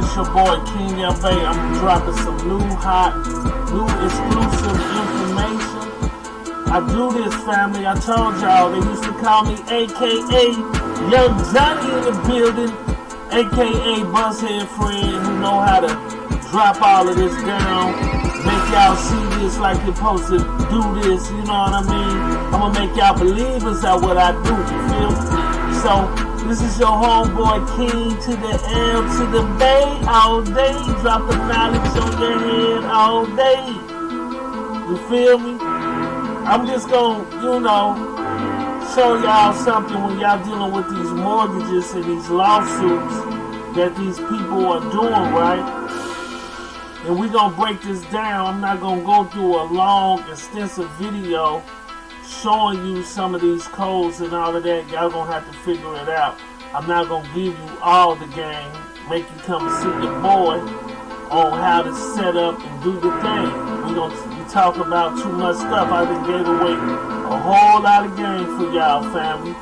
It's your boy King LA. I'm dropping some new exclusive information. I do this, family. I told y'all they used to call me AKA Young Johnny in the building, AKA Buzzhead Fred, who know how to drop all of this down, make y'all see this like you're supposed to do this. You know what I mean? I'm gonna make y'all believers at what I do. You feel me? So. This is your homeboy King to the L to the Bay all day. Drop the knowledge on your head all day. You feel me? I'm just gonna, show y'all something when y'all dealing with these mortgages and these lawsuits that these people are doing, right? And we gonna break this down. I'm not gonna go through a long, extensive video showing you some of these codes and all of that. Y'all gonna have to figure it out. I'm not gonna give you all the game, make you come and see your boy on how to set up and do the thing. We talk about too much stuff. I done gave away a whole lot of game for y'all, family.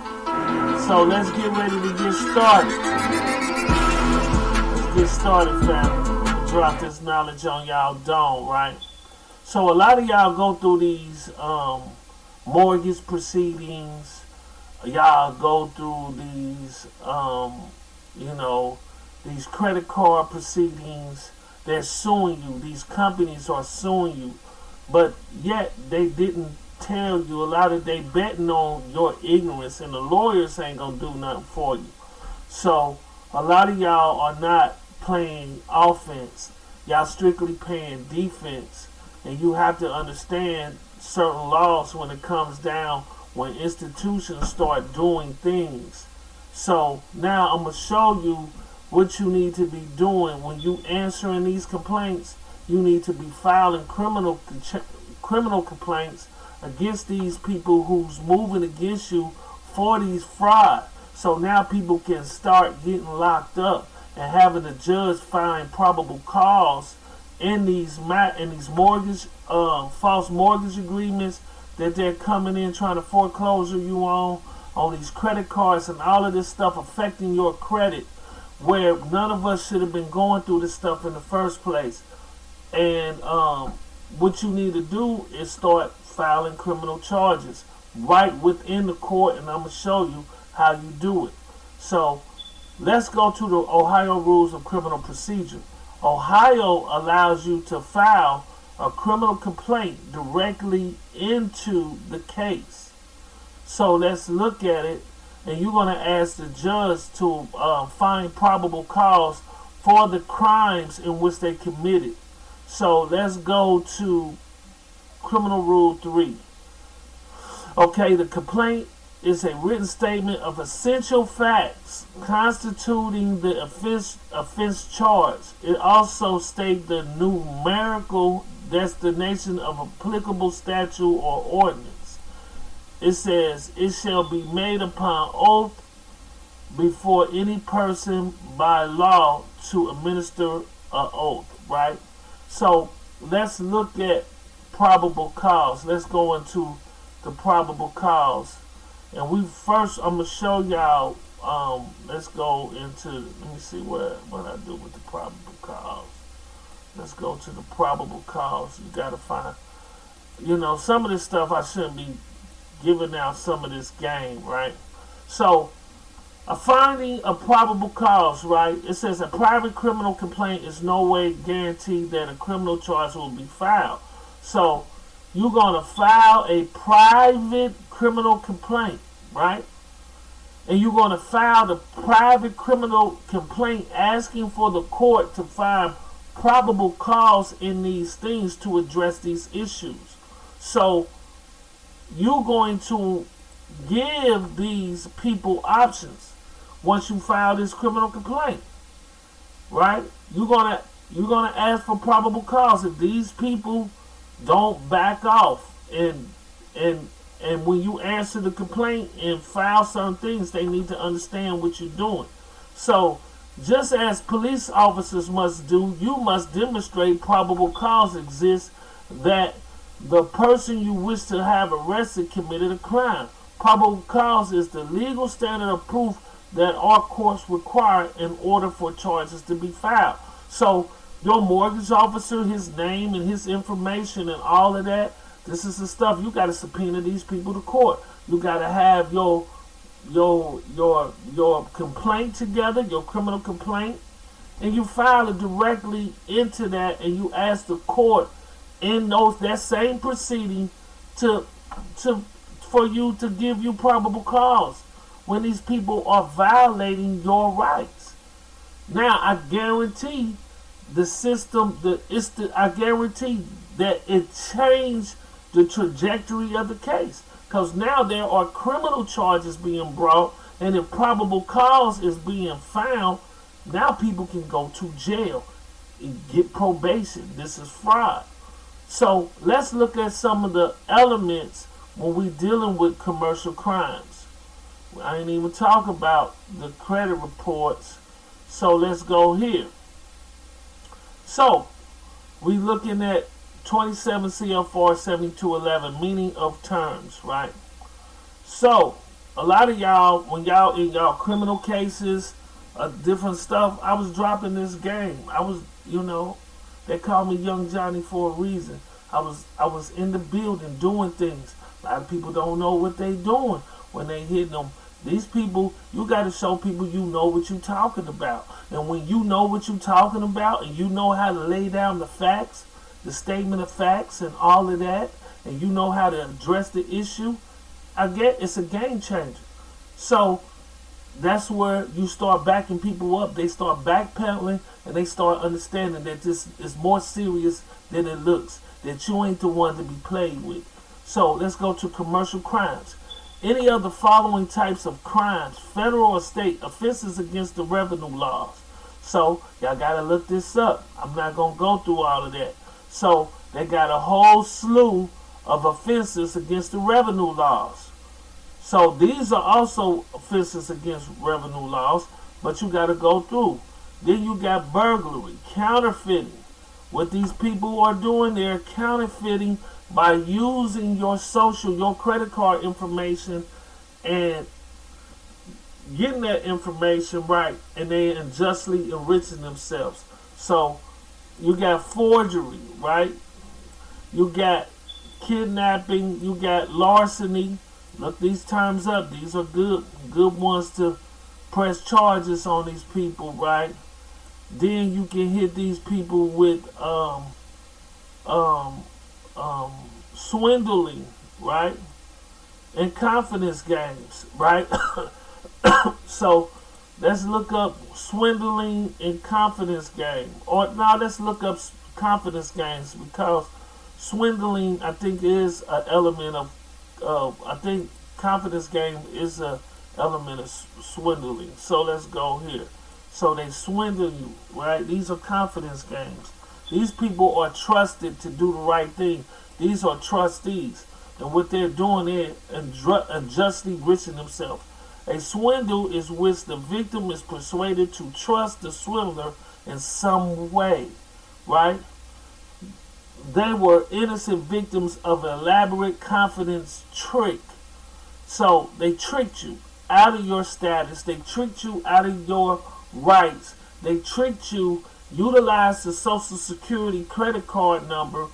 So let's get ready to get started. Let's get started, family. I'm gonna drop this knowledge on y'all dome, right? So a lot of y'all go through these mortgage proceedings. Y'all go through these, these credit card proceedings. They're suing you. These companies are suing you. But yet they didn't tell you. A lot of they betting on your ignorance, and the lawyers ain't gonna do nothing for you. So a lot of y'all are not playing offense. Y'all strictly playing defense. And you have to understand certain laws when it comes down when institutions start doing things. So now I'm going to show you what you need to be doing when you answering these complaints. You need to be filing criminal complaints against these people who's moving against you for these fraud. So now people can start getting locked up and having the judge find probable cause in these mortgage false mortgage agreements that they're coming in trying to foreclosure you on these credit cards and all of this stuff affecting your credit, where none of us should have been going through this stuff in the first place. And what you need to do is start filing criminal charges right within the court, and I'm going to show you how you do it. So let's go to the Ohio Rules of Criminal Procedure. Ohio allows you to file a criminal complaint directly into the case. So let's look at it, and you're going to ask the judge to find probable cause for the crimes in which they committed. So let's go to Criminal Rule 3. Okay, the complaint is a written statement of essential facts constituting the offense charge. It also states the numerical destination of applicable statute or ordinance. It says, it shall be made upon oath before any person by law to administer an oath, right? So let's look at probable cause. Let's go into the probable cause. And I'm going to show y'all, let's go into, let me see what I do with the probable cause. Let's go to the probable cause. You got to find, some of this stuff I shouldn't be giving out some of this game, right? So, finding a probable cause, right? It says a private criminal complaint is no way guaranteed that a criminal charge will be filed. So, you're going to file a private criminal complaint, right? And you're going to file the private criminal complaint asking for the court to find probable cause in these things to address these issues. So you're going to give these people options once you file this criminal complaint, right? You're gonna ask for probable cause. If these people don't back off and when you answer the complaint and file some things, they need to understand what you're doing. So just as police officers must do, you must demonstrate probable cause exists that the person you wish to have arrested committed a crime. Probable cause is the legal standard of proof that our courts require in order for charges to be filed. So your mortgage officer, his name and his information and all of that, this is the stuff you got to subpoena these people to court. You got to have your complaint together, your criminal complaint, and you file it directly into that, and you ask the court in that same proceeding for you to give you probable cause when these people are violating your rights. Now I guarantee the system, I guarantee that it changed the trajectory of the case, because now there are criminal charges being brought, and if probable cause is being found, now people can go to jail and get probation. This is fraud. So let's look at some of the elements when we're dealing with commercial crimes. I ain't even talk about the credit reports. So let's go here. So we looking at 27 CFR 7211, meaning of terms, right? So a lot of y'all, when y'all in y'all criminal cases, different stuff, I was dropping this game. I was, they call me Young Johnny for a reason. I was in the building doing things. A lot of people don't know what they doing when they hitting them. These people, you got to show people you know what you talking about. And when you know what you talking about, and you know how to lay down the facts, the statement of facts and all of that, and you know how to address the issue, it's a game changer. So that's where you start backing people up. They start backpedaling, and they start understanding that this is more serious than it looks, that you ain't the one to be played with. So let's go to commercial crimes. Any of the following types of crimes, federal or state, offenses against the revenue laws. So y'all got to look this up. I'm not going to go through all of that. So they got a whole slew of offenses against the revenue laws. So these are also offenses against revenue laws, but you got to go through. Then you got burglary, counterfeiting. What these people are doing, they're counterfeiting by using your your credit card information and getting that information right, and they unjustly enriching themselves. So you got forgery, right? You got kidnapping, you got larceny. Look these terms up. These are good ones to press charges on these people, right? Then you can hit these people with swindling, right? And confidence games, right? So let's look up swindling and confidence game. Or now let's look up confidence games, because swindling, I think, is an element of I think confidence game is a element of swindling. So let's go here. So they swindle you, right? These are confidence games. These people are trusted to do the right thing. These are trustees. And what they're doing is unjustly enriching themselves. A swindle is which the victim is persuaded to trust the swindler in some way, right? They were innocent victims of an elaborate confidence trick. So they tricked you out of your status. They tricked you out of your rights. They tricked you, utilized the Social Security credit card number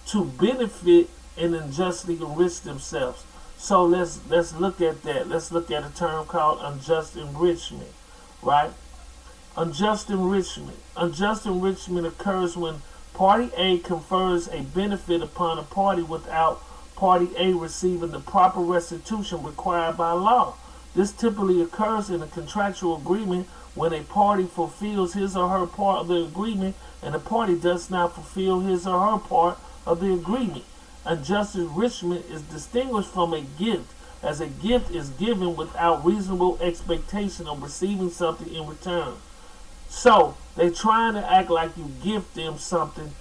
to benefit and unjustly enrich themselves. So let's look at that. Let's look at a term called unjust enrichment, right? Unjust enrichment. Unjust enrichment occurs when Party A confers a benefit upon a party without Party A receiving the proper restitution required by law. This typically occurs in a contractual agreement when a party fulfills his or her part of the agreement and the party does not fulfill his or her part of the agreement. Unjust enrichment is distinguished from a gift, as a gift is given without reasonable expectation of receiving something in return. So they're trying to act like you gift them something.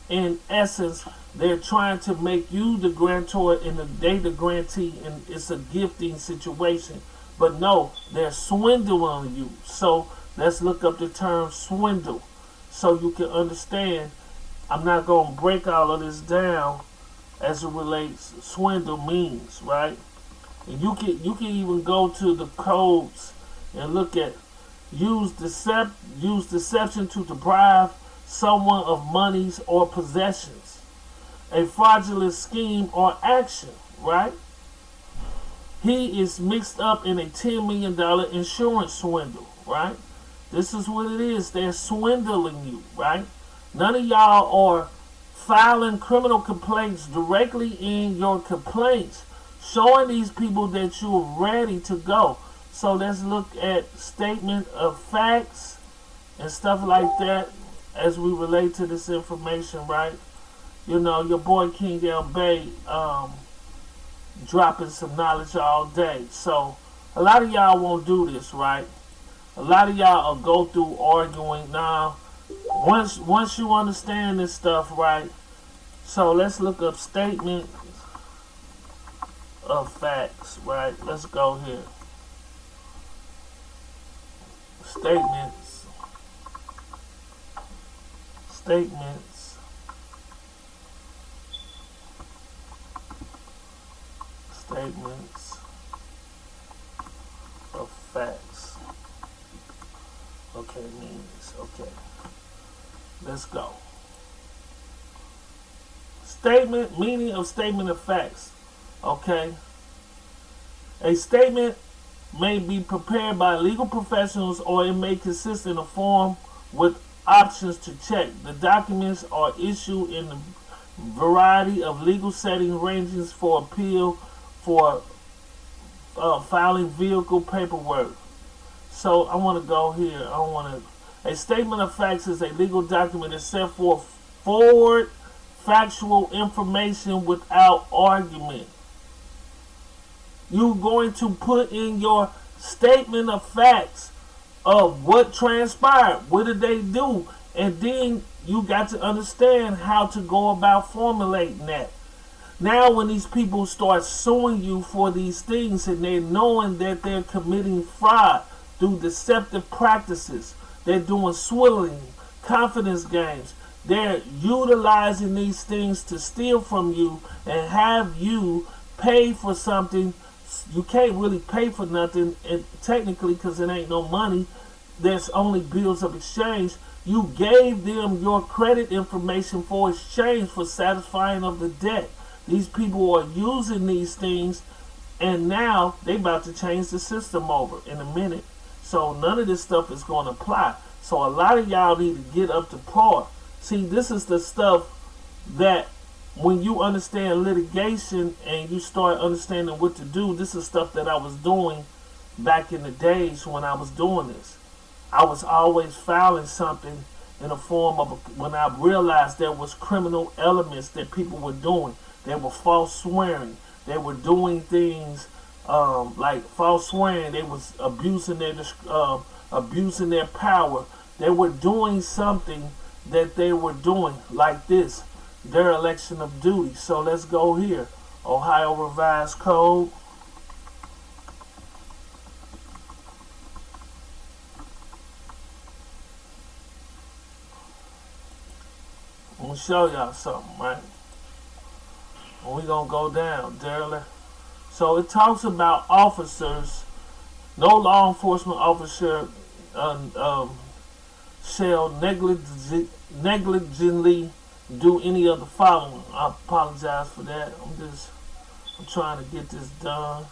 In essence, they're trying to make you the grantor and they the grantee, and it's a gifting situation. But no, they're swindling you. So let's look up the term swindle so you can understand. I'm not going to break all of this down as it relates swindle means, right? And you can even go to the codes and look at use deception to deprive someone of monies or possessions, a fraudulent scheme or action, right? He is mixed up in a $10 million insurance swindle, right? This is what it is. They're swindling you, right? None of y'all are filing criminal complaints directly in your complaints, showing these people that you're ready to go. So let's look at statement of facts and stuff like that as we relate to this information, right? You know, your boy King L. Bay dropping some knowledge all day. So a lot of y'all won't do this, right? A lot of y'all will go through arguing. Now, once you understand this stuff, right? So let's look up statement of facts, right? Let's go here. Statements. Statements of facts. Okay, means, okay. Let's go. Statement, meaning of statement of facts. Okay. A statement may be prepared by legal professionals or it may consist in a form with options to check. The documents are issued in a variety of legal settings ranging for appeal, for filing vehicle paperwork. So I want to go here. A statement of facts is a legal document that set forth forward factual information without argument. You're going to put in your statement of facts of what transpired, what did they do, and then you got to understand how to go about formulating that. Now when these people start suing you for these things and they're knowing that they're committing fraud through deceptive practices, they're doing swindling, confidence games, they're utilizing these things to steal from you and have you pay for something. You can't really pay for nothing, and technically, because it ain't no money, there's only bills of exchange. You gave them your credit information for exchange for satisfying of the debt. These people are using these things, and now they about to change the system over in a minute. So none of this stuff is going to apply. So a lot of y'all need to get up to par. See, this is the stuff that when you understand litigation and you start understanding what to do, this is stuff that I was doing back in the days when I was doing this. I was always filing something in the form of when I realized there was criminal elements that people were doing. They were false swearing. They were doing things like false swearing. They was abusing their power. They were doing something that they were doing like this. Dereliction of duty. So let's go here. Ohio Revised Code. I'm going to show y'all something, right? And we're going to go down. Derelict. So it talks about officers. No law enforcement officer shall negligently do any of the following. I apologize for that. I'm trying to get this done.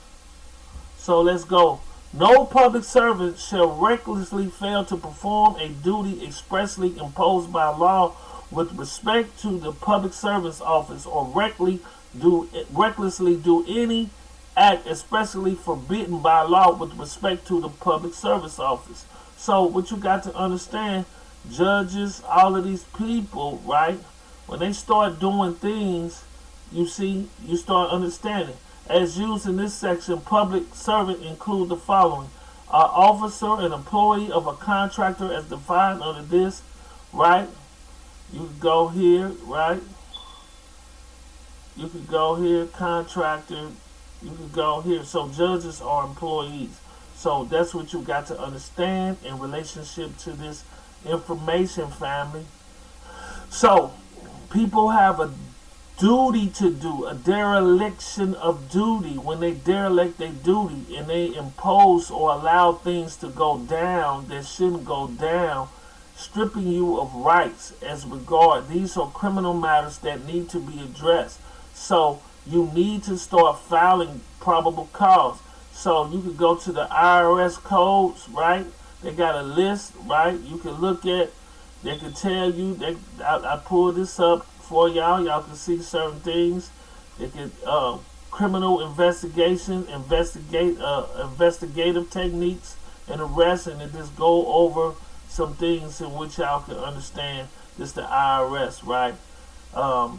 So let's go. No public servant shall recklessly fail to perform a duty expressly imposed by law with respect to the public service office, or recklessly do any act especially forbidden by law with respect to the public service office. So what you got to understand, judges, all of these people, right? When they start doing things, you see, you start understanding. As used in this section, public servant include the following. An officer, an employee of a contractor as defined under this, right? You can go here, right? You can go here, contractor. You can go here. So judges are employees. So that's what you got to understand in relationship to this information, family. So people have a duty to do, a dereliction of duty. When they derelict their duty and they impose or allow things to go down that shouldn't go down, stripping you of rights as regard. These are criminal matters that need to be addressed. So you need to start filing probable cause. So you can go to the IRS codes, right? They got a list, right? You can look at. They can tell you. I pulled this up for y'all. Y'all can see certain things. They can criminal investigations, investigative techniques, and arrests, and it just go over some things in which y'all can understand. This the IRS, right?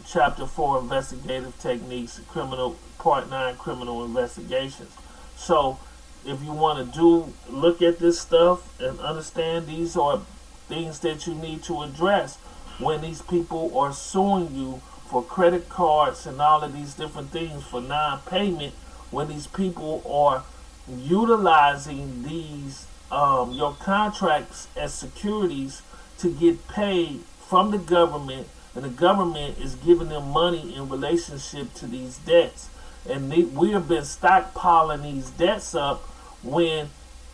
Chapter 4, investigative techniques, criminal, part 9, criminal investigations. So if you want to look at this stuff and understand, these are things that you need to address when these people are suing you for credit cards and all of these different things for non-payment, when these people are utilizing these your contracts as securities to get paid from the government, and the government is giving them money in relationship to these debts. And we have been stockpiling these debts up when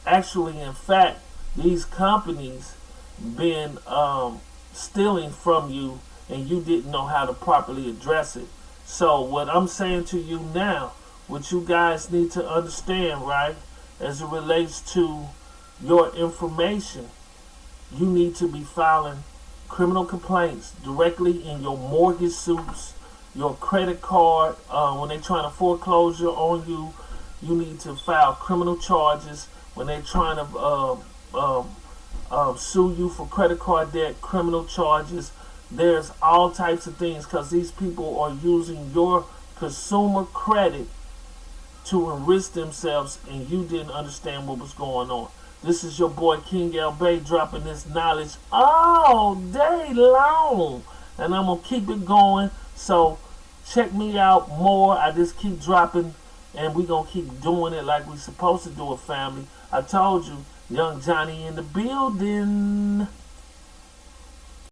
actually, in fact, these companies been stealing from you, and you didn't know how to properly address it. So what I'm saying to you now, what you guys need to understand, right, as it relates to your information, you need to be filing criminal complaints directly in your mortgage suits, your credit card, when they're trying to foreclosure on you. You need to file criminal charges when they're trying to sue you for credit card debt, criminal charges. There's all types of things, because these people are using your consumer credit to enrich themselves, and you didn't understand what was going on. This is your boy King L Bay dropping this knowledge all day long, and I'm gonna keep it going. So check me out more. I just keep dropping, and we gonna keep doing it like we supposed to do it, family. I told you, Young Johnny in the building.